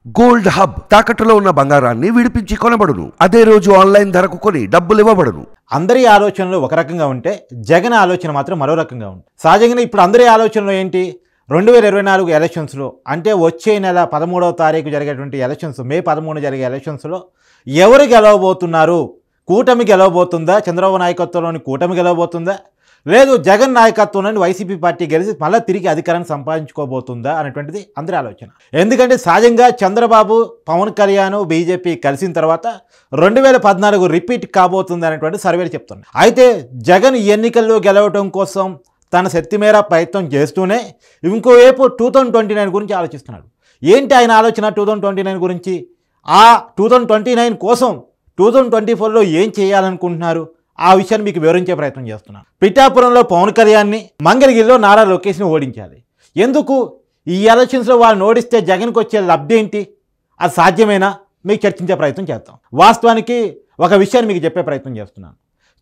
Gold hub తాకట్టులో ఉన్న బంగారాన్ని విడిపించి కొనబడును. అదే రోజు ఆన్లైన్ ధరకు కొని డబ్బులు ఇవ్వబడును. అందరి ఆలోచనలు ఒక రకంగా ఉంటే జగన్ ఆలోచన మాత్రం మరో రకంగా ఉంది. సహజంగానే ఇప్పుడు అందరి ఆలోచనలు ఏంటి? 2024 ఎలక్షన్స్లో అంటే వచ్చే నెల 13వ తారీఖు జరిగేటువంటి ఎలక్షన్స్, మే 13 జరిగే ఎలక్షన్స్లో ఎవరు గెలవబోతున్నారు? కూటమి గెలవబోతుందా? చంద్రబాబు నాయకత్వంలోని కూటమి గెలవబోతుందా? లేదు జగన్ నాయకత్వంలోని వైసీపీ పార్టీ గెలిచి మళ్ళీ తిరిగి అధికారాన్ని సంపాదించుకోబోతుందా అనేటువంటిది అందరి ఆలోచన. ఎందుకంటే సహజంగా చంద్రబాబు, పవన్ కళ్యాణ్, బీజేపీ కలిసిన తర్వాత 2014 రిపీట్ కాబోతుంది అనేటువంటి సర్వేలు చెప్తున్నాయి. అయితే జగన్ ఎన్నికల్లో గెలవడం కోసం తన శక్తి మేర ప్రయత్నం చేస్తూనే ఇంకోవైపు 2029 గురించి ఆలోచిస్తున్నాడు. ఏంటి ఆయన ఆలోచన 2029 గురించి? ఆ 2029 కోసం 2024లో ఏం చేయాలనుకుంటున్నారు? ఆ విషయాన్ని మీకు వివరించే ప్రయత్నం చేస్తున్నాను. పిఠాపురంలో పవన్ కళ్యాణ్ని, మంగళగిరిలో నారా లోకేష్ని ఓడించాలి. ఎందుకు? ఈ ఎలక్షన్స్లో వాళ్ళని ఓడిస్తే జగన్కి వచ్చే లబ్ధి ఏంటి? అది సాధ్యమేనా? మీకు చర్చించే ప్రయత్నం చేస్తాం. వాస్తవానికి ఒక విషయాన్ని మీకు చెప్పే ప్రయత్నం చేస్తున్నాను.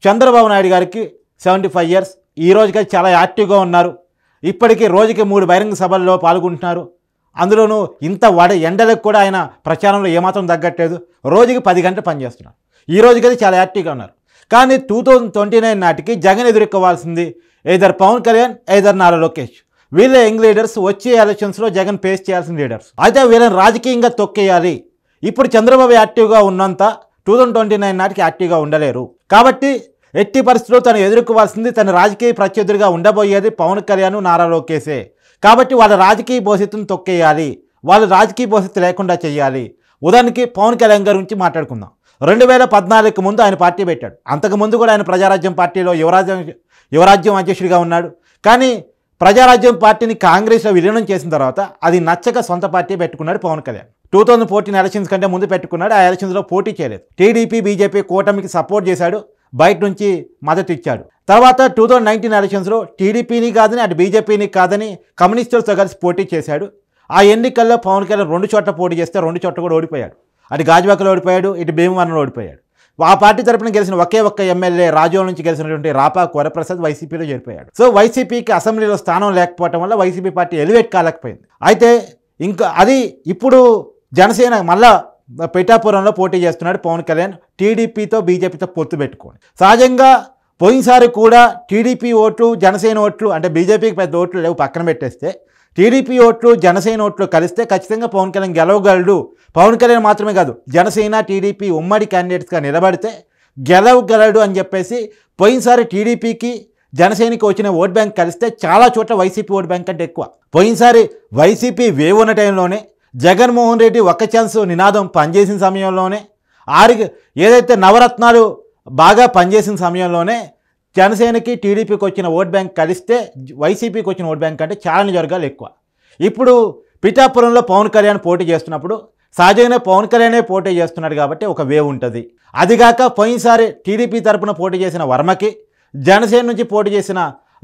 చంద్రబాబు నాయుడు గారికి 75 years, ఈ రోజుకి చాలా యాక్టివ్గా ఉన్నారు. ఇప్పటికీ రోజుకి 3 బహిరంగ సభల్లో పాల్గొంటున్నారు. అందులోనూ ఇంత ఎండలకు కూడా ఆయన ప్రచారంలో ఏమాత్రం తగ్గట్లేదు. రోజుకి 10 గంటలు పనిచేస్తున్నారు. ఈ రోజుకైతే చాలా యాక్టివ్గా ఉన్నారు. కానీ 2029 నాటికి జగన్ ఎదుర్కోవాల్సింది ఎయిదర్ పవన్ కళ్యాణ్, ఎయిదర్ నారా లోకేష్. వీళ్ళే యంగ్ లీడర్స్. వచ్చే ఎలక్షన్స్లో జగన్ ఫేస్ చేయాల్సిన లీడర్స్. అయితే వీళ్ళని రాజకీయంగా తొక్కేయాలి. ఇప్పుడు చంద్రబాబు యాక్టివ్గా ఉన్నంత 2029 నాటికి యాక్టివ్గా ఉండలేరు. కాబట్టి ఎట్టి పరిస్థితుల్లో తను ఎదుర్కోవాల్సింది, తన రాజకీయ ప్రత్యర్థులుగా ఉండబోయేది పవన్ కళ్యాణ్, నారా లోకేషే. కాబట్టి వాళ్ళ రాజకీయ భవిష్యత్తును తొక్కేయాలి. వాళ్ళు రాజకీయ భవిష్యత్తు లేకుండా చేయాలి. ఉదాహరణకి పవన్ కళ్యాణ్ గారి గురించి మాట్లాడుకుందాం. 2014 ముందు ఆయన పార్టీ పెట్టాడు. అంతకుముందు కూడా ఆయన ప్రజారాజ్యం పార్టీలో యువరాజ్యం అధ్యక్షుడిగా ఉన్నాడు. కానీ ప్రజారాజ్యం పార్టీని కాంగ్రెస్లో విలీనం చేసిన తర్వాత అది నచ్చక సొంత పార్టీ పెట్టుకున్నాడు పవన్ కళ్యాణ్. 2014 ఎలక్షన్స్ కంటే ముందు పెట్టుకున్నాడు. ఆ ఎలక్షన్స్లో పోటీ చేయలేదు. టీడీపీ, బీజేపీ కూటమికి సపోర్ట్ చేశాడు, బయట నుంచి మద్దతు ఇచ్చాడు. తర్వాత 2019 ఎలక్షన్స్లో టీడీపీని కాదని, అటు బీజేపీని కాదని కమ్యూనిస్టులతో కలిసి పోటీ చేశాడు. ఆ ఎన్నికల్లో పవన్ కళ్యాణ్ 2 చోట్ల పోటీ చేస్తే 2 చోట్ల కూడా ఓడిపోయాడు. అటు గాజువాకలో ఓడిపోయాడు, ఇటు భీమవరంలో ఓడిపోయాడు. ఆ పార్టీ తరపున గెలిచిన ఒకే ఒక్క ఎమ్మెల్యే రాజోల నుంచి గెలిచినటువంటి రాపాకు వరప్రసాద్ వైసీపీలో చేరిపోయాడు. సో వైసీపీకి అసెంబ్లీలో స్థానం లేకపోవడం వల్ల వైసీపీ పార్టీ ఎలివేట్ కాలేకపోయింది. అయితే ఇంకా అది ఇప్పుడు జనసేన మళ్ళా పిఠాపురంలో పోటీ చేస్తున్నాడు పవన్ కళ్యాణ్, టీడీపీతో బీజేపీతో పొత్తు పెట్టుకోండి. సహజంగా పోయినసారి కూడా టీడీపీ ఓట్లు, జనసేన ఓట్లు, అంటే బీజేపీకి పెద్ద ఓట్లు లేవు పక్కన పెట్టేస్తే, టీడీపీ ఓట్లు, జనసేన ఓట్లు కలిస్తే ఖచ్చితంగా పవన్ కళ్యాణ్ గెలవగలడు. పవన్ కళ్యాణ్ మాత్రమే కాదు, జనసేన, టీడీపీ ఉమ్మడి క్యాండిడేట్స్గా నిలబడితే గెలవగలడు అని చెప్పేసి పోయినసారి టీడీపీకి, జనసేనకి వచ్చిన ఓట్ బ్యాంక్ కలిస్తే చాలా చోట్ల వైసీపీ ఓట్ బ్యాంక్ కంటే ఎక్కువ. పోయినసారి వైసీపీ వేవ్ ఉన్న టైంలోనే జగన్మోహన్ రెడ్డి ఒక్క ఛాన్స్ నినాదం పనిచేసిన సమయంలోనే, ఏదైతే నవరత్నాలు బాగా పనిచేసిన సమయంలోనే జనసేనకి, టీడీపీకి వచ్చిన ఓట్ బ్యాంక్ కలిస్తే వైసీపీకి వచ్చిన ఓట్ బ్యాంక్ కంటే చాలా నియోజకవర్గాలు ఎక్కువ. ఇప్పుడు పిఠాపురంలో పవన్ కళ్యాణ్ పోటీ చేస్తున్నప్పుడు సహజంగానే పవన్ కళ్యాణే పోటీ చేస్తున్నాడు కాబట్టి ఒక వేవ్ ఉంటుంది. అదిగాక పోయినసారి టీడీపీ తరపున పోటీ చేసిన వర్మకి, జనసేన నుంచి పోటీ చేసిన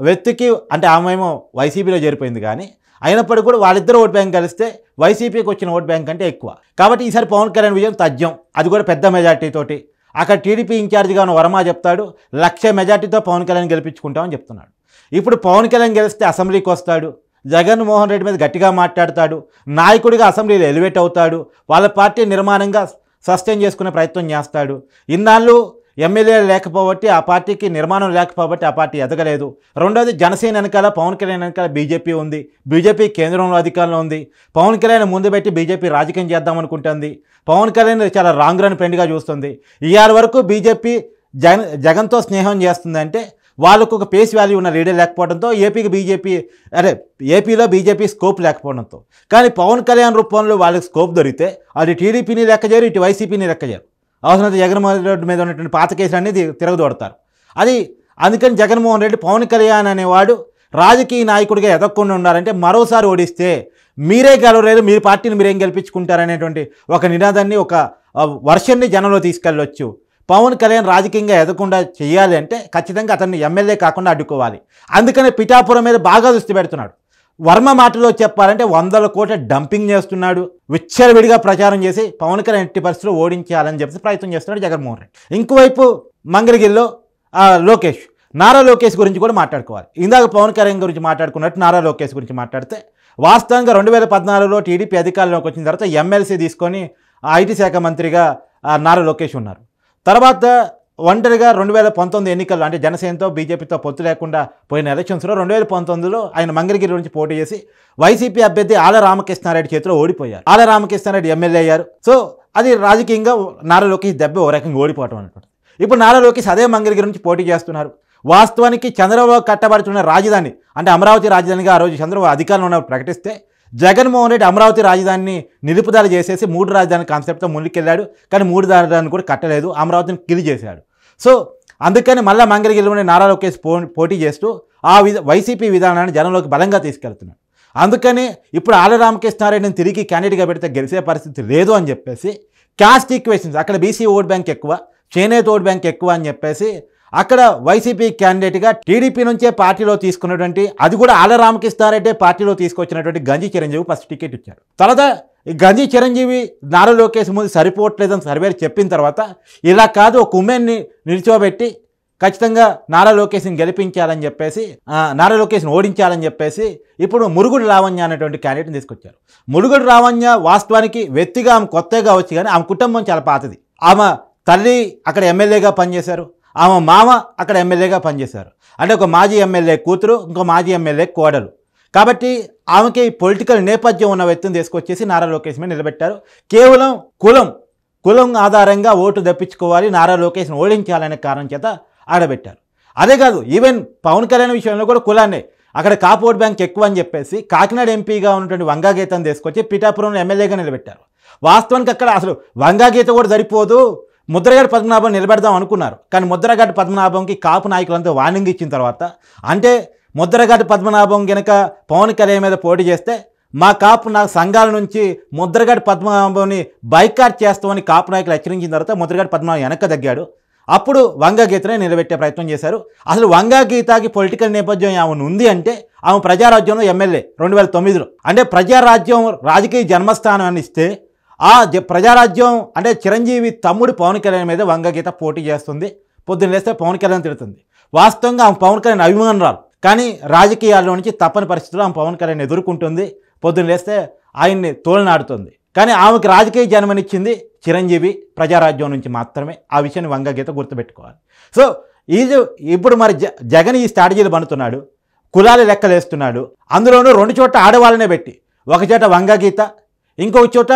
వ్యక్తికి, అంటే ఆమెమో వైసీపీలో చేరిపోయింది, కానీ అయినప్పటికీ కూడా వాళ్ళిద్దరు ఓట్ బ్యాంక్ కలిస్తే వైసీపీకి వచ్చిన ఓట్ బ్యాంక్ కంటే ఎక్కువ. కాబట్టి ఈసారి పవన్ కళ్యాణ్ విజయం తథ్యం, అది కూడా పెద్ద మెజార్టీతోటి. అక్కడ టీడీపీ ఇన్ఛార్జిగా ఉన్న వర్మ చెప్తాడు 1,00,000 మెజార్టీతో పవన్ కళ్యాణ్ గెలిపించుకుంటామని చెప్తున్నాడు. ఇప్పుడు పవన్ కళ్యాణ్ గెలిస్తే అసెంబ్లీకి వస్తాడు, జగన్మోహన్ రెడ్డి మీద గట్టిగా మాట్లాడతాడు, నాయకుడిగా అసెంబ్లీలో ఎలివేట్ అవుతాడు, వాళ్ళ పార్టీ నిర్మాణంగా సస్టైన్ చేసుకునే ప్రయత్నం చేస్తాడు. ఇన్నాళ్ళు ఎమ్మెల్యేలు లేకపోబట్టి, ఆ పార్టీకి నిర్మాణం లేకపోబట్టి ఆ పార్టీ ఎదగలేదు. రెండోది, జనసేన వెనకాల, పవన్ కళ్యాణ్ వెనకాల బీజేపీ ఉంది. బీజేపీ కేంద్రంలో అధికారంలో ఉంది. పవన్ కళ్యాణ్ ముందు పెట్టి బీజేపీ రాజకీయం చేద్దామనుకుంటుంది. పవన్ కళ్యాణ్ చాలా రాంగ్ రన్ ఫ్రెండ్గా చూస్తుంది. ఇవాళ వరకు బీజేపీ జగన్తో స్నేహం చేస్తుందంటే వాళ్ళకు ఒక పేస్ వాల్యూ ఉన్న లీడర్ లేకపోవడంతో, ఏపీలో బీజేపీ స్కోప్ లేకపోవడంతో. కానీ పవన్ కళ్యాణ్ రూపంలో వాళ్ళకి స్కోప్ దొరికితే అటు టీడీపీని లెక్క చేయరు, ఇటు వైసీపీని లెక్క చేయరు. అవసరమైతే జగన్మోహన్ రెడ్డి మీద ఉన్నటువంటి పాత కేసులు అనేది తిరగదోడతారు. అందుకని జగన్మోహన్ రెడ్డి పవన్ కళ్యాణ్ అనేవాడు రాజకీయ నాయకుడిగా ఎదగకుండా ఉండాలంటే మరోసారి ఓడిస్తే మీరే గెలవలేరు, మీ పార్టీని మీరేం గెలిపించుకుంటారనేటువంటి ఒక నినాదాన్ని, ఒక వర్షన్ని జనంలో తీసుకెళ్ళవచ్చు. పవన్ కళ్యాణ్ రాజకీయంగా ఎదగకుండా చేయాలి అంటే ఖచ్చితంగా అతన్ని ఎమ్మెల్యే కాకుండా అడ్డుకోవాలి. అందుకని పిఠాపురం మీద బాగా దృష్టి పెడుతున్నాడు. వర్మ మాటలో చెప్పాలంటే 100 కోట్ల డంపింగ్ చేస్తున్నాడు. విచ్చలవిడిగా ప్రచారం చేసి పవన్ కళ్యాణ్ ఎట్టి పరిస్థితుల్లో ఓడించాలని చెప్పి ప్రయత్నం చేస్తున్నాడు జగన్మోహన్ రెడ్డి. ఇంకోవైపు మంగళగిరిలో నారా లోకేష్ గురించి కూడా మాట్లాడుకోవాలి. ఇందాక పవన్ కళ్యాణ్ గురించి మాట్లాడుకున్నట్టు నారా లోకేష్ గురించి మాట్లాడితే వాస్తవంగా 2014లో టీడీపీ అధికారంలోకి వచ్చిన తర్వాత ఎమ్మెల్సీ తీసుకొని ఐటీ శాఖ మంత్రిగా నారా లోకేష్ ఉన్నారు. తర్వాత ఒంటరిగా 2019 ఎన్నికల్లో అంటే జనసేనతో బీజేపీతో పొత్తు లేకుండా పోయిన ఎలక్షన్స్లో 2019లో ఆయన మంగళగిరి నుంచి పోటీ చేసి వైసీపీ అభ్యర్థి ఆళ్ల రామకృష్ణారెడ్డి చేతిలో ఓడిపోయారు. ఆళ్ల రామకృష్ణారెడ్డి ఎమ్మెల్యే అయ్యారు. సో అది రాజకీయంగా నారా లోకేష్ దెబ్బ ఓ రకంగా ఓడిపోవటం అనమాట. ఇప్పుడు నారా లోకేష్ అదే మంగళగిరి నుంచి పోటీ చేస్తున్నారు. వాస్తవానికి చంద్రబాబు కట్టబడుతున్న రాజధాని అంటే అమరావతి రాజధానిగా ఆ రోజు చంద్రబాబు అధికారంలో ఉన్నప్పుడు ప్రకటిస్తే జగన్మోహన్ రెడ్డి అమరావతి రాజధానిని నిలుపుదల చేసేసి 3 రాజధాని కాన్సెప్ట్తో ముందుకెళ్ళాడు. కానీ 3 రాజధాని కూడా కట్టలేదు, అమరావతిని కిల్ చేశాడు. సో అందుకని మళ్ళీ మంగళగిరిలోనే నారా లోకేష్ పోటీ చేస్తూ వైసీపీ విధానాన్ని జనంలోకి బలంగా తీసుకెళ్తున్నాడు. అందుకని ఇప్పుడు ఆళ్ల రామకృష్ణారెడ్డిని తిరిగి క్యాండిడేట్గా పెడితే గెలిచే పరిస్థితి లేదు అని చెప్పేసి క్యాస్ట్ ఈక్వేషన్స్ అక్కడ బీసీ ఓట్ బ్యాంక్ ఎక్కువ, చేనేత ఓట్ బ్యాంక్ ఎక్కువ అని చెప్పేసి అక్కడ వైసీపీ క్యాండిడేట్గా టీడీపీ నుంచే పార్టీలో తీసుకున్నటువంటి అది కూడా ఆళ్ల రామకృష్ణారెడ్డి పార్టీలో తీసుకొచ్చినటువంటి గంజి చిరంజీవి ఫస్ట్ టికెట్ ఇచ్చారు. తర్వాత ఈ గంజి చిరంజీవి నారా లోకేష్ ముందు సరిపోవట్లేదని సర్వేలు చెప్పిన తర్వాత ఇలా కాదు ఒక ఉమెన్ని నిల్చోబెట్టి ఖచ్చితంగా నారా లోకేష్ని గెలిపించాలని చెప్పేసి నారా లోకేష్ని ఓడించాలని చెప్పేసి ఇప్పుడు మురుగుడు లావణ్య అనేటువంటి క్యాండిడేట్ని తీసుకొచ్చారు. మురుగుడు లావణ్య వాస్తవానికి వ్యక్తిగా ఆమె కొత్తగా వచ్చి కానీ ఆమె కుటుంబం చాలా పాతది. ఆమె తల్లి అక్కడ ఎమ్మెల్యేగా పనిచేశారు, ఆమె మామ అక్కడ ఎమ్మెల్యేగా పనిచేశారు. అంటే ఒక మాజీ ఎమ్మెల్యే కూతురు, ఇంకో మాజీ ఎమ్మెల్యే కోడలు. కాబట్టి ఆమెకి పొలిటికల్ నేపథ్యం ఉన్న వ్యక్తిని తీసుకొచ్చేసి నారా లోకేష్ మీద నిలబెట్టారు. కేవలం కులం ఆధారంగా ఓటు తెప్పించుకోవాలి, నారా లోకేష్ని ఓడించాలనే కారణం చేత ఆడబెట్టారు. అదే కాదు, ఈవెన్ పవన్ కళ్యాణ్ విషయంలో కూడా కులాన్నే అక్కడ కాపు ఓట్ బ్యాంక్ ఎక్కువ అని చెప్పేసి కాకినాడ ఎంపీగా ఉన్నటువంటి వంగాగీతను తీసుకొచ్చి పిఠాపురంలో ఎమ్మెల్యేగా నిలబెట్టారు. వాస్తవానికి అక్కడ అసలు వంగాగీత కూడా సరిపోదు, ముద్రగడ్డ పద్మనాభం నిలబెడదాం అనుకున్నారు. కానీ ముద్రగడ్డ పద్మనాభంకి కాపు నాయకులంతా వార్నింగ్ ఇచ్చిన తర్వాత అంటే ముద్రగడ్డ పద్మనాభం కనుక పవన్ కళ్యాణ్ మీద పోటీ చేస్తే మా కాపు సంఘాల నుంచి ముద్రగడ్డ పద్మనాభంని బైకాట్ చేస్తామని కాపు నాయకులు హెచ్చరించిన తర్వాత ముద్రగడ్డ పద్మనాభం వెనక్కి తగ్గాడు. అప్పుడు వంగగీతనే నిలబెట్టే ప్రయత్నం చేశారు. అసలు వంగగీతకి పొలిటికల్ నేపథ్యం ఏమైనా ఉంది అంటే ఆమె ప్రజారాజ్యంలో ఎమ్మెల్యే 2009లో. అంటే ప్రజారాజ్యం రాజకీయ జన్మస్థానం అని ఇస్తే ఆ ప్రజారాజ్యం అంటే చిరంజీవి తమ్ముడు పవన్ కళ్యాణ్ మీద వంగగీత పోటీ చేస్తుంది. పొద్దున్న లేస్తే పవన్ కళ్యాణ్ తిడుతుంది. వాస్తవంగా ఆమె పవన్ కళ్యాణ్ అభిమానురాలు, కానీ రాజకీయాల్లో నుంచి తప్పని పరిస్థితుల్లో ఆమె పవన్ కళ్యాణ్ ఎదుర్కొంటుంది. పొద్దున్న లేస్తే ఆయన్ని తోలనాడుతుంది. కానీ ఆమెకి రాజకీయ జన్మనిచ్చింది చిరంజీవి ప్రజారాజ్యం నుంచి మాత్రమే. ఆ విషయాన్ని వంగగీత గుర్తుపెట్టుకోవాలి. సో ఇప్పుడు మరి జగన్ ఈ స్ట్రాటజీలు పన్నుతున్నాడు, కులాలు లెక్కలేస్తున్నాడు. అందులోనూ 2 చోట్ల ఆడవాళ్ళనే పెట్టి, ఒక చోట వంగగీత, ఇంకొక చోట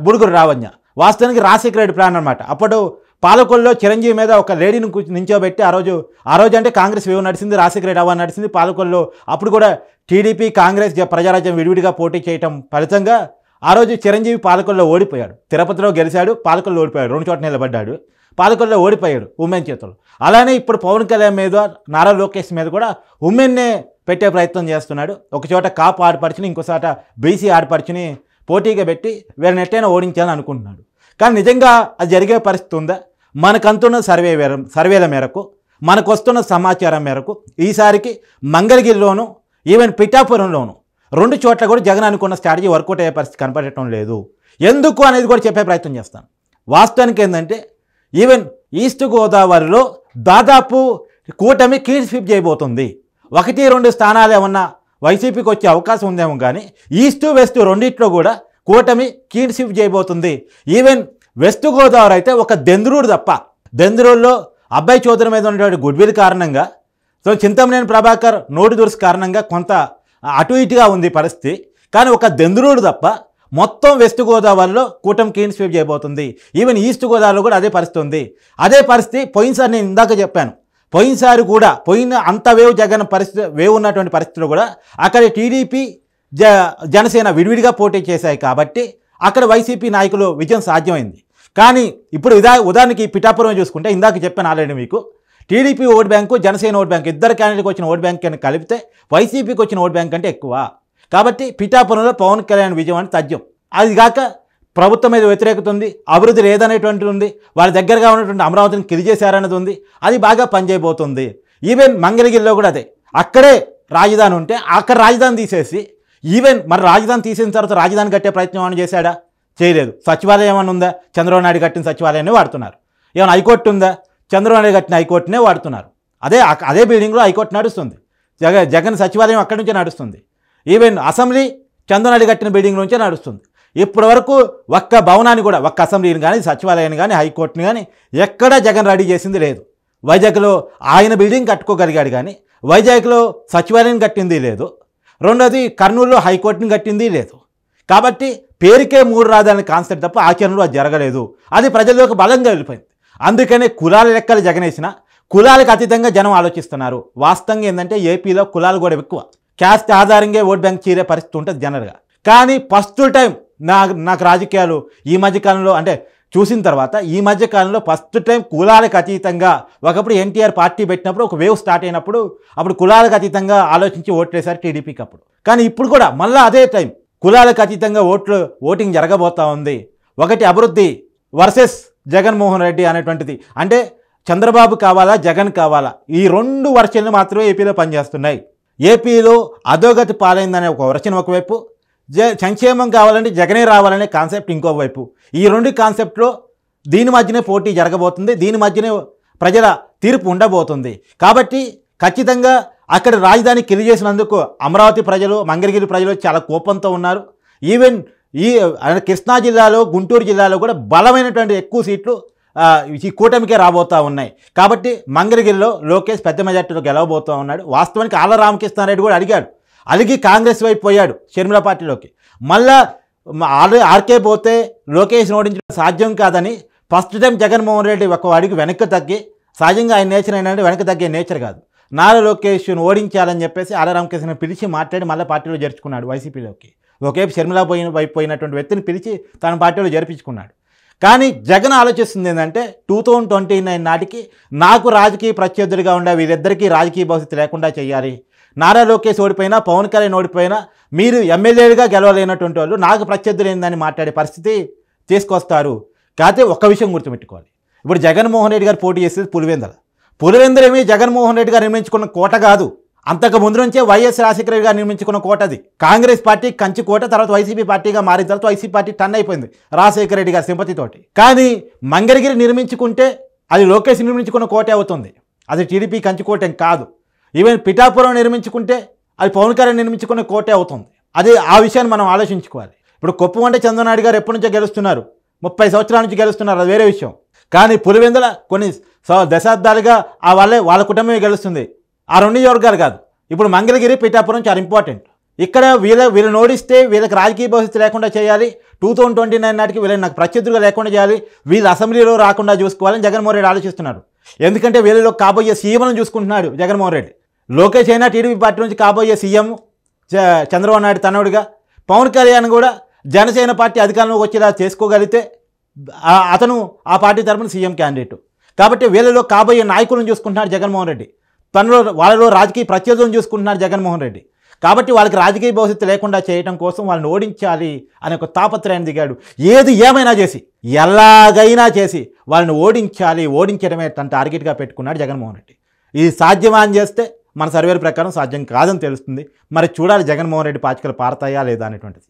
బుడుగురు లావణ్య. వాస్తవానికి రాజశేఖర రెడ్డి ప్లాన్ అనమాట. అప్పుడు పాలకొల్లో చిరంజీవి మీద ఒక లేడీని నించోబెట్టి ఆ రోజు అంటే కాంగ్రెస్ వేవ్ నడిచింది, రాజశేఖర రెడ్డి అవ్వ నడిచింది పాలకొల్లో. అప్పుడు కూడా టీడీపీ కాంగ్రెస్ ప్రజారాజ్యం విడివిడిగా పోటీ చేయటం ఫలితంగా ఆ రోజు చిరంజీవి పాలకొల్లో ఓడిపోయాడు. తిరుపతిలో గెలిచాడు, పాలకొల్లో ఓడిపోయాడు. 2 చోట్ల నిలబడ్డాడు, పాలకొల్లో ఓడిపోయాడు ఉమెన్ చేతులు. అలానే ఇప్పుడు పవన్ కళ్యాణ్ మీద నారా లోకేష్ మీద కూడా ఉమెన్నే పెట్టే ప్రయత్నం చేస్తున్నాడు. ఒక చోట కాపు ఆడపడిచిని, ఇంకోసాట బీసీ ఆడపడిచిని పోటీగా పెట్టి వీళ్ళని ఎట్టైనా ఓడించాలని అనుకుంటున్నాడు. కానీ నిజంగా అది జరిగే పరిస్థితి ఉందా? మనకంతున్న సర్వేల మేరకు, మనకు వస్తున్న సమాచారం మేరకు ఈసారికి మంగళగిరిలోను ఈవెన్ పిఠాపురంలోను 2 చోట్ల కూడా జగన్ అనుకున్న స్ట్రాటజీ వర్కౌట్ అయ్యే పరిస్థితి కనపడటం లేదు. ఎందుకు అనేది కూడా చెప్పే ప్రయత్నం చేస్తాను. వాస్తవానికి ఏంటంటే ఈవెన్ ఈస్ట్ గోదావరిలో దాదాపు కూటమి క్లీన్ స్వీప్ చేయబోతుంది. 1-2 స్థానాలు ఏమన్నా వైసీపీకి వచ్చే అవకాశం ఉందేమో, కానీ ఈస్ట్ వెస్ట్ రెండిట్లో కూడా కూటమి క్లీన్ స్వీప్ చేయబోతుంది. ఈవెన్ వెస్ట్ గోదావరి అయితే ఒక దెందులూరు తప్ప, దెందులూరులో అబ్బాయి చౌదరి మీద ఉన్నటువంటి గుడ్విల్ కారణంగా, సో చింతమనేని ప్రభాకర్ నోటి దురుసు కారణంగా కొంత అటు ఇటుగా ఉంది పరిస్థితి. కానీ ఒక దెందులూరు తప్ప మొత్తం వెస్ట్ గోదావరిలో కూటమి క్లీన్ స్వీప్ చేయబోతుంది. ఈవెన్ ఈస్ట్ గోదావరిలో కూడా అదే పరిస్థితి ఉంది. అదే పరిస్థితి పోయినసారి నేను ఇందాక చెప్పాను. పోయినసారి కూడా అంత వేవ్ ఉన్నటువంటి పరిస్థితుల్లో కూడా అక్కడ టీడీపీ జనసేన విడివిడిగా పోటీ చేశాయి కాబట్టి అక్కడ వైసీపీ నాయకులు విజయం సాధ్యమైంది. కానీ ఇప్పుడు ఉదాహరణకి పిఠాపురం చూసుకుంటే ఇందాక చెప్పాను ఆల్రెడీ మీకు, TDP vote bank Janasena vote bank ఇద్దరు క్యాండిడేట్కి వచ్చిన ఓట్ బ్యాంక్ అని కలిపితే వైసీపీకి వచ్చిన ఓట్ బ్యాంక్ అంటే ఎక్కువ. కాబట్టి పిఠాపురంలో పవన్ కళ్యాణ్ విజయం అంటే తథ్యం. అది కాక ప్రభుత్వం మీద వ్యతిరేకత ఉంది, అభివృద్ధి లేదనేటువంటిది ఉంది, వాళ్ళ దగ్గరగా ఉన్నటువంటి అమరావతిని కిల్ చేశారనేది ఉంది, అది బాగా పనిచేయబోతుంది. ఈవెన్ మంగళగిరిలో కూడా అదే, అక్కడే రాజధాని ఉంటే అక్కడ రాజధాని తీసేసి ఈవెన్ మరి రాజధాని తీసిన తర్వాత రాజధాని కట్టే ప్రయత్నం ఏమైనా చేశాడా? చేయలేదు. సచివాలయం ఏమైనా ఉందా? చంద్రబాబు నాయుడు కట్టిన సచివాలయాన్ని వాడుతున్నారు. ఏమైనా హైకోర్టు ఉందా? చంద్రబాబు నాయుడు కట్టిన హైకోర్టునే వాడుతున్నారు. అదే బిల్డింగ్లో హైకోర్టు నడుస్తుంది. జగన్ సచివాలయం అక్కడి నుంచే నడుస్తుంది. ఈవెన్ అసెంబ్లీ చందనాడి కట్టిన బిల్డింగ్ నుంచే నడుస్తుంది. ఇప్పటి వరకు ఒక్క భవనాన్ని కూడా, ఒక్క అసెంబ్లీని కానీ, సచివాలయాన్ని కానీ, హైకోర్టుని కానీ ఎక్కడా జగన్ రెడీ చేసింది లేదు. వైజాగ్లో ఆయన బిల్డింగ్ కట్టుకోగలిగాడు కానీ వైజాగ్లో సచివాలయం కట్టింది లేదు. రెండోది కర్నూలులో హైకోర్టుని కట్టింది లేదు. కాబట్టి పేరుకే 3 రాజధాని కాన్సెప్ట్ తప్ప ఆచరణలో అది జరగలేదు. అది ప్రజల్లోకి బలంగా వెళ్ళిపోయింది. అందుకనే కులాల లెక్కలు జగనేసిన కులాలకు అతీతంగా జనం ఆలోచిస్తున్నారు. వాస్తవంగా ఏంటంటే ఏపీలో కులాలు కూడా ఎక్కువ, క్యాస్ట్ ఆధారంగా ఓట్ బ్యాంక్ చీరే పరిస్థితి ఉంటుంది జనరల్గా. కానీ ఫస్ట్ టైం నాకు రాజకీయాలు ఈ మధ్యకాలంలో అంటే చూసిన తర్వాత ఈ మధ్యకాలంలో ఫస్ట్ టైం కులాలకు అతీతంగా, ఒకప్పుడు ఎన్టీఆర్ పార్టీ పెట్టినప్పుడు ఒక వేవ్ స్టార్ట్ అయినప్పుడు అప్పుడు కులాలకు అతీతంగా ఆలోచించి ఓట్లేశారు టీడీపీకి అప్పుడు. కానీ ఇప్పుడు కూడా మళ్ళీ అదే టైం కులాలకు అతీతంగా ఓటింగ్ జరగబోతా ఉంది. ఒకటి అభివృద్ధి వర్సెస్ జగన్మోహన్ రెడ్డి అనేటువంటిది. అంటే చంద్రబాబు కావాలా జగన్ కావాలా, ఈ 2 వర్షన్లు మాత్రమే ఏపీలో పనిచేస్తున్నాయి. ఏపీలో అధోగతి పాలైందనే ఒక వర్షన్ ఒకవైపు, సంక్షేమం కావాలంటే జగనే రావాలనే కాన్సెప్ట్ ఇంకోవైపు. ఈ 2 కాన్సెప్ట్లో దీని మధ్యనే పోటీ జరగబోతుంది, దీని మధ్యనే ప్రజల తీర్పు ఉండబోతుంది. కాబట్టి ఖచ్చితంగా అక్కడ రాజధాని కిలి చేసినందుకు అమరావతి ప్రజలు, మంగళగిరి ప్రజలు చాలా కోపంతో ఉన్నారు. ఈవెన్ ఈ కృష్ణా జిల్లాలో, గుంటూరు జిల్లాలో కూడా బలమైనటువంటి ఎక్కువ సీట్లు ఈ కూటమికే రాబోతూ ఉన్నాయి. కాబట్టి మంగళగిరిలో లోకేష్ పెద్ద మెజార్టీలో గెలవబోతూ ఉన్నాడు. వాస్తవానికి ఆళ్ల రామకృష్ణారెడ్డి కూడా అలిగి కాంగ్రెస్ వైపు పోయాడు షర్మిల పార్టీలోకి. మళ్ళా ఆర్కే పోతే లోకేష్ ఓడించడం సాధ్యం కాదని ఫస్ట్ టైం జగన్మోహన్ రెడ్డి ఒక అడిగి వెనక్కి తగ్గి, సహజంగా ఆయన నేచర్ ఏంటంటే వెనక్కి తగ్గే నేచర్ కాదు, నారా లోకేష్ను ఓడించాలని చెప్పేసి ఆళ్ల రామకృష్ణని పిలిచి మాట్లాడి మళ్ళీ పార్టీలో చేర్చుకున్నాడు వైసీపీలోకి. ఒకవైపు షర్మిల వైపు పోయినటువంటి వ్యక్తిని పిలిచి తన పార్టీలో జరిపించుకున్నాడు. కానీ జగన్ ఆలోచిస్తుంది ఏంటంటే 2029 నాటికి నాకు రాజకీయ ప్రత్యర్థులుగా ఉండే వీరిద్దరికీ రాజకీయ భవిష్యత్తు లేకుండా చేయాలి. నారా లోకేష్ ఓడిపోయినా, పవన్ కళ్యాణ్ ఓడిపోయినా మీరు ఎమ్మెల్యేలుగా గెలవలేనటువంటి వాళ్ళు నాకు ప్రత్యర్థులు ఏందని మాట్లాడే పరిస్థితి తీసుకొస్తారు. కాకపోతే ఒక్క విషయం గుర్తుపెట్టుకోవాలి, ఇప్పుడు జగన్మోహన్ రెడ్డి గారు పోటీ చేసేది పులివెందుల ఏమీ జగన్మోహన్ రెడ్డి గారు నిర్మించుకున్న కోట కాదు, అంతకు ముందు నుంచే వైఎస్ రాజశేఖర రెడ్డి గారు నిర్మించుకున్న కోట అది. కాంగ్రెస్ పార్టీ కంచి కోట, తర్వాత వైసీపీ పార్టీగా మారిన తర్వాత వైసీపీ పార్టీ టర్న్ అయిపోయింది రాజశేఖర రెడ్డి గారి సింపతితోటి. కానీ మంగళగిరి నిర్మించుకుంటే అది లోకేష్ నిర్మించుకున్న కోటే అవుతుంది, అది టీడీపీ కంచి కోట కాదు. ఈవెన్ పిఠాపురం నిర్మించుకుంటే అది పవన్ కళ్యాణ్ నిర్మించుకున్న కోటే అవుతుంది. అది ఆ విషయాన్ని మనం ఆలోచించుకోవాలి. ఇప్పుడు కొప్పుమంటే చంద్రనాయుడు గారు ఎప్పటి నుంచో గెలుస్తున్నారు, 30 సంవత్సరాల నుంచి గెలుస్తున్నారు, అది వేరే విషయం. కానీ పులివెందుల కొన్ని దశాబ్దాలుగా వాళ్ళ కుటుంబమే గెలుస్తుంది, ఆ 2 నియోజకవర్గాలు కాదు. ఇప్పుడు మంగళగిరి, పిఠాపురం చాలా ఇంపార్టెంట్. ఇక్కడ వీళ్ళని ఓడిస్తే వీళ్ళకి రాజకీయ భవిష్యత్తు లేకుండా చేయాలి, 2029 నాటికి వీళ్ళని నాకు ప్రత్యర్థులుగా లేకుండా చేయాలి, వీళ్ళు అసెంబ్లీలో రాకుండా చూసుకోవాలని జగన్మోహన్ రెడ్డి ఆలోచిస్తున్నారు. ఎందుకంటే వీళ్ళలో కాబోయే సీఎంలను చూసుకుంటున్నాడు జగన్మోహన్ రెడ్డి. లోకేష్ అయినా టీడీపీ పార్టీ నుంచి కాబోయే సీఎం చంద్రబాబు నాయుడు తనవుడిగా, పవన్ కళ్యాణ్ కూడా జనసేన పార్టీ అధికారంలోకి వచ్చేలా చేసుకోగలిగితే అతను ఆ పార్టీ తరపున సీఎం క్యాండిడేట్. కాబట్టి వీళ్ళలో కాబోయే నాయకులను చూసుకుంటున్నాడు జగన్మోహన్ రెడ్డి, వాళ్ళలో రాజకీయ ప్రత్యర్థులను చూసుకుంటున్నారు జగన్మోహన్ రెడ్డి. కాబట్టి వాళ్ళకి రాజకీయ భవిష్యత్తు లేకుండా చేయడం కోసం వాళ్ళని ఓడించాలి అనే ఒక తాపత్రయాన్ని దిగాడు. ఏది ఏమైనా చేసి, ఎలాగైనా చేసి వాళ్ళని ఓడించడమే తన టార్గెట్గా పెట్టుకున్నాడు జగన్మోహన్ రెడ్డి. ఇది సాధ్యమా అని చేస్తే మన సర్వేల ప్రకారం సాధ్యం కాదని తెలుస్తుంది. మరి చూడాలి జగన్మోహన్ రెడ్డి పాచికలు పారతాయా లేదా అనేటువంటిది.